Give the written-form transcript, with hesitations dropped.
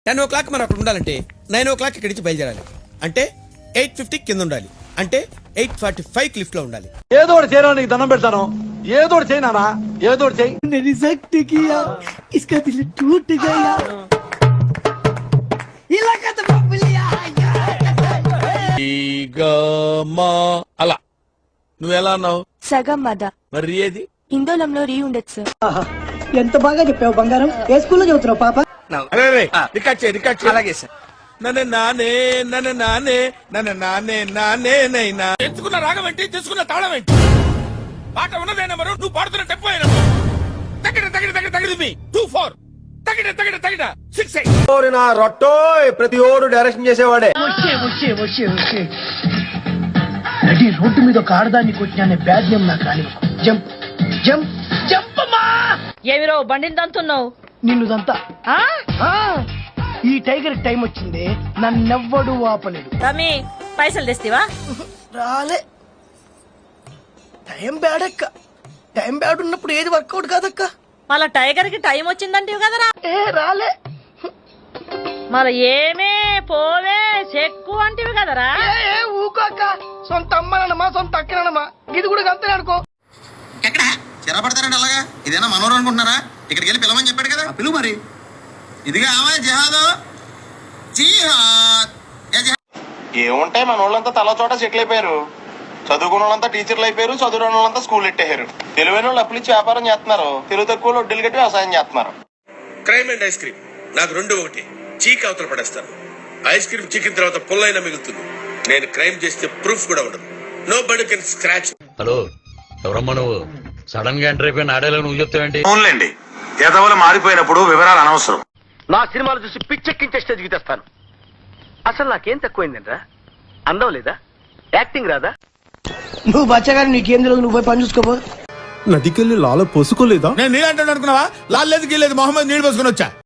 10 o'clock మనం అక్కడ ఉండాలంటే 9 o'clock ఇక్కడి నుంచి బయలుదేరాలి. అంటే 8:50 కింద ఉండాలి. అంటే 8:45 లిఫ్ట్ లో ఉండాలి. ఏదో ఒకటి చేయరా, నీకు దండం పెడతాను. ఏదో ఒకటి చేయనా, ఏదో ఒకటి చేయి. అలా నువ్వెలా అన్నావు? సగం మద. మరి ఏది? ఇందోలంలో రీ ఉండదు సార్. ఎంత బాగా చెప్పావు బంగారం. ఏ స్కూల్లో చదువుతున్నావు పాప? అలాగే సార్. తెచ్చుకున్న రాగం ఏంటి, తీసుకున్న తాళం ఏంటి? పాట ఉన్నదే నెంబరు, నువ్వు పాడుతున్న టెంపో తగిన తగిన తగిన తగిన 2-4 తగిన తగిన తగిన 6-8. నా రొట్టో ప్రతి ఓడు డైరెక్షన్ చేసేవాడే. నడి రోడ్డు మీద ఒక ఆడదాన్ని కొట్టిన బ్యాడ్ నేమ్ నాకు రాని. జంప్ జంప్ జంప్ అమ్మా. ఏమిరో బండిని దంతున్నావు? నిన్ను దంతా. ఈ టైగర్ టైం వచ్చింది, నన్నెవ్వడు ఆపలేడు. తమ్మి పైసలు తెస్తేవా? రాలే. టైం బ్యాడ్ అక్క. టైం బ్యాడ్ ఉన్నప్పుడు ఏది వర్కౌట్ కాదక్క. మళ్ళా టైగర్ కి టైం వచ్చిందంటే కదరా. రాలే. మరి ఏమే పోవే చెక్కు అంటివి కదరా. ఊకోక్క. సొంత అమ్మనమ్మా, సొంత అక్కనమ్మా, ఇది కూడా అంతే అనుకో. ఎక్కడ చెరపడతారండి అలాగా? ఇదేనా మనోరు అనుకుంటున్నారా? ఇక్కడికి వెళ్ళి పిలవని చెప్పాడు కదా, పిలువు మరి. ఇదిగా జిహాద్ జిహాద్. ఏముంటాయి, మన వాళ్ళంతా తల చోట సెటిల్ అయిపోయారు. చదువుకున్న వాళ్ళంతా టీచర్లు అయిపోయారు, చదువుకున్న వాళ్ళంతా స్కూల్ ఎట్టేశారు. తెలివైన వాళ్ళు అప్పులు ఇచ్చి వ్యాపారం చేస్తున్నారు, తెలుగు తక్కువ వడ్డీలు కట్టి వ్యవసాయం చేస్తున్నారు. క్రైమ్ అండ్ ఐస్ క్రీమ్ నాకు రెండు ఒకటి. చీక్ అవతల పడేస్తాను. ఐస్ క్రీమ్ చికెన్ తర్వాత పుల్లైనా మిగులుతుంది. నేను క్రైమ్ చేస్తే ప్రూఫ్ కూడా ఉండదు. Nobody can scratch. Hello, ఎవరమ్మా నువ్వు? సడన్ గా ఎంటర్ అయిపోయిన ఆడేలా నువ్వు చెప్తావేంటి? అవునులేండి, ఎదవలు మారిపోయినప్పుడు వివరాలు అనవసరం. నా సినిమాలు చూసి పిచ్చెక్కించే స్టేజ్కి తెస్తాను. అసలు నాకేం తక్కువైందంట్రా? అందం లేదా? యాక్టింగ్ రాదా? నువ్వు బచ్చగాని, నీకేం తెలియదు, నువ్వు పోయి పని చూసుకోబో. నదికెళ్ళి లాల పోసుకోలేదా? నేను నీళ్ళు అంటే అనుకున్నావా? లాలేదు గీలేదు, మొహమ్మద్ నీళ్ళు పోసుకొని వచ్చా.